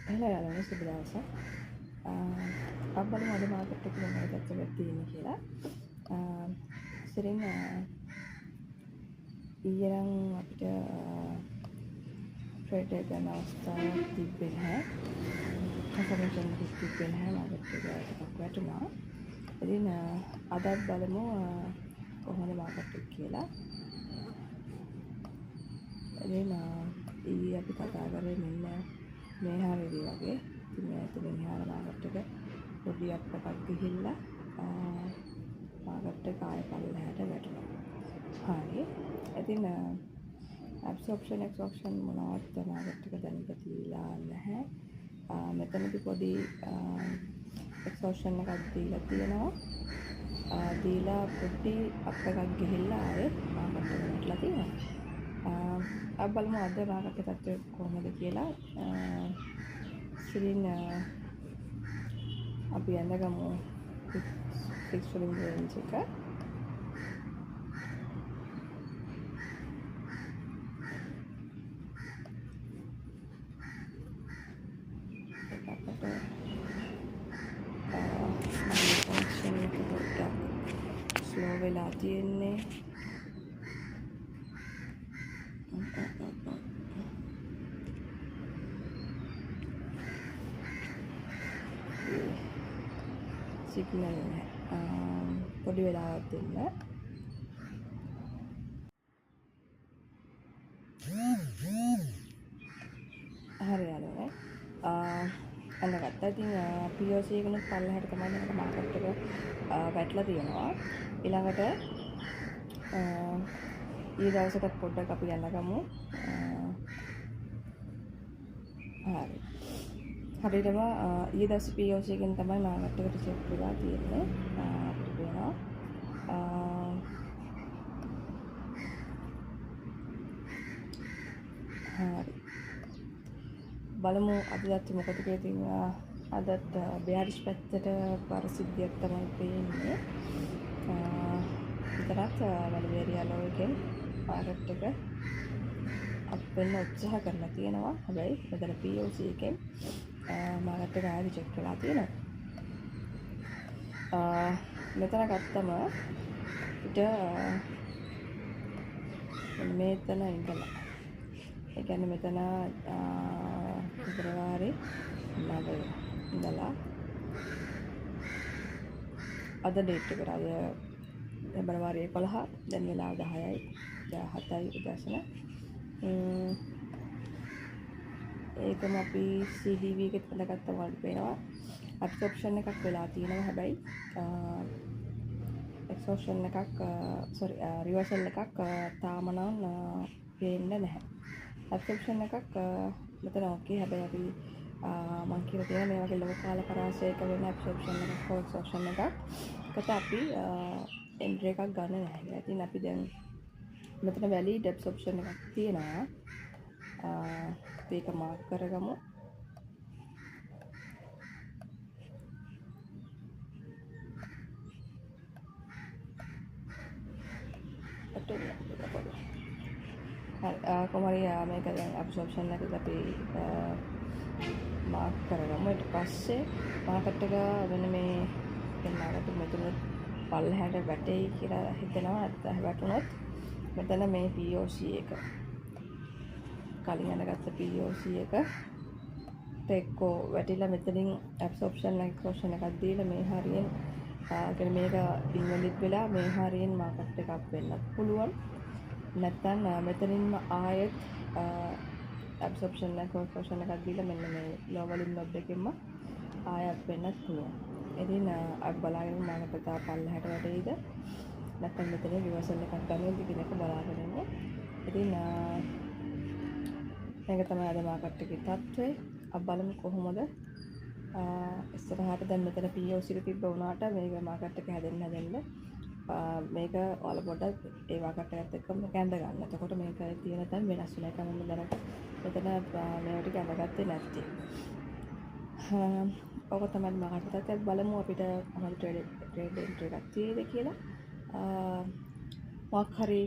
Hello යාළුවනේ සුබ දවසක්. අපි බලමු අද මාකට් එකේ මොනවද තත්ත්වයක් තියෙන්නේ කියලා. ඉතින් ඊයේ නම් අපිට ට්‍රේඩ් එක ගන්න අවස්ථාවක් තිබ්බේ නැහැ. කන්ෆර්මේෂන් එකක් තිබ්බේ නැහැ. මාකට් එක ටිකක් වැටුණා. ඉතින් අදත් බලමු කොහොමද මාකට් එක කියලා. ඉතින් ඊයේ අපි කතා කරේ මෙන්න මේ හැමදේ වගේ. ඉතින් මේ ඇතුලෙන් එහාට මාකට් එක පොඩි අප් එකක් ගිහිල්ලා මාකට් එක ආයෙ පල්ලෙහාට වැටුණා. හරි. ඉතින් absorption exhaustion මොනවත් මාකට් එක දැනට තියලා නැහැ. මෙතනදී පොඩි exhaustion එකක් දීලා තියෙනවා. දීලා පොඩි අප් එකක් ගිහිල්ලා ආයෙ මාකට් එක වැටලා තියෙනවා. අපි බලමු අද මාකට් එකේ තත්ත්වය කොහොමද කියලා. ඉතින් අපි යන්නගමු fixing range එක. ස්ලෝ වෙලා තියෙන්නේ. සිග්නල් පොඩි වෙලාවක් දෙන්න. හරි යාළුවනේ. අඳගත්තා. ඉතින් POC එකනොත් පල්ලෙහාට තමයි මේක මාකට් එක වැටලා තියෙනවා. ඊළඟට ඊ දවසකට පොඩ්ඩක් අපි යන්නගමු. හරි. හරියටම ඊ දවස් POC එකෙන් තමයි මාකට් එකට චෙක් වෙලා තියෙන්නේ. අපිට වෙනවා. හරි. බලමු අද දැක්ක මොකද කියලා. ඉතින් අදත් බෙයාරිෂ් පැත්තට පරිසිද්ධියක් තමයි පේන්නේ. විතරක් වැලිබේරියා ලෝ එකෙන් මාකට් එක අප් වෙන්න උත්සාහ කරලා තියෙනවා. හැබැයි මෙතන POC එකෙන් මාකට් එක ආයෙ චෙක් කරලා තියෙනවා. මෙතන ගත්තම ඊට මෙතන ඉඳලා ඒ කියන්නේ මෙතන පෙබරවාරි 9 ඉඳලා අද ඩේට් එකට අද පෙබරවාරි 11 දැන් වෙලාව 10යි 17යි උදෑසන. ඒකම අපි CDV එකත් බලගත්තා වගේ පේනවා. absorption එකක් වෙලා තියෙනවා. හැබැයි exhaustion එකක් reversal එකක් තාම නම් පේන්නේ නැහැ. absorption එකක් මෙතන ඕකේ. හැබැයි අපි මම කියලා තියෙනවා මේ වගේ ලෝකාල පරාසයක වෙන absorption එකක් හෝ exhaustion එකක් කට අපි entry එකක් ගන්න නැහැ. ඉතින් අපි දැන් මෙතන valid absorption එකක් තියෙනවා. ඒක මාක් කරගමු. කොහොමරි මේක දැන් absorption එකද අපි මාක් කරගමු. ඊට පස්සේ මාකට් එක වෙන මේ මාකට් මෙතන පල්ලෙහාට වැටෙයි කියලා හිතනවා. නැත්නම් වැටුනොත් මෙතන මේ POC එක කලින් අනගත්ත POC එක ටෙක්කෝ වැටිලා මෙතනින් absorption exhaustion එකක් දීලා මේ හරියෙන් කියන්නේ මේක ඉන්වැලිඩ් වෙලා මේ හරියෙන් මාකට් එකක් වෙන්නත් පුළුවන්. නැත්නම් මෙතනින්ම ආයෙත් absorption exhaustion එකක් දීලා මෙන්න මේ low volume lob එකෙන්ම ආයෙත් වෙන්නත් පුළුවන්. ඉතින් අපි බලාගෙන මාකට් එක පල්ලෙහාට වැටෙයිද නැත්නම් මෙතන reversal එකක් ගන්නවද කියන එක බලාගෙන ඉමු. ඉතින් මේක තමයි අද මාකට් එකේ තත්ත්වය. අපි බලමු කොහොමද ඉස්සරහට දැන් මෙතන POC එක තිබ්බ වුණාට මේක මාකට් එක හැදෙන්න මේක ඔයාලා පොඩ්ඩක් ඒ මාකට් එකත් එක්කම කැඳ ගන්න. එතකොට මේක තියෙන තැන් වෙනස් වෙනවා. ඒක මම දැනට මෙතන මේවා ටික අඳගත්තේ නැත්තේ. ඔක තමයි මාකට් එකත් බලමු අපිට කොහොමද ට්‍රේඩ් එන්ට්‍රි එකක් තියෙද කියලා. මොකක් හරි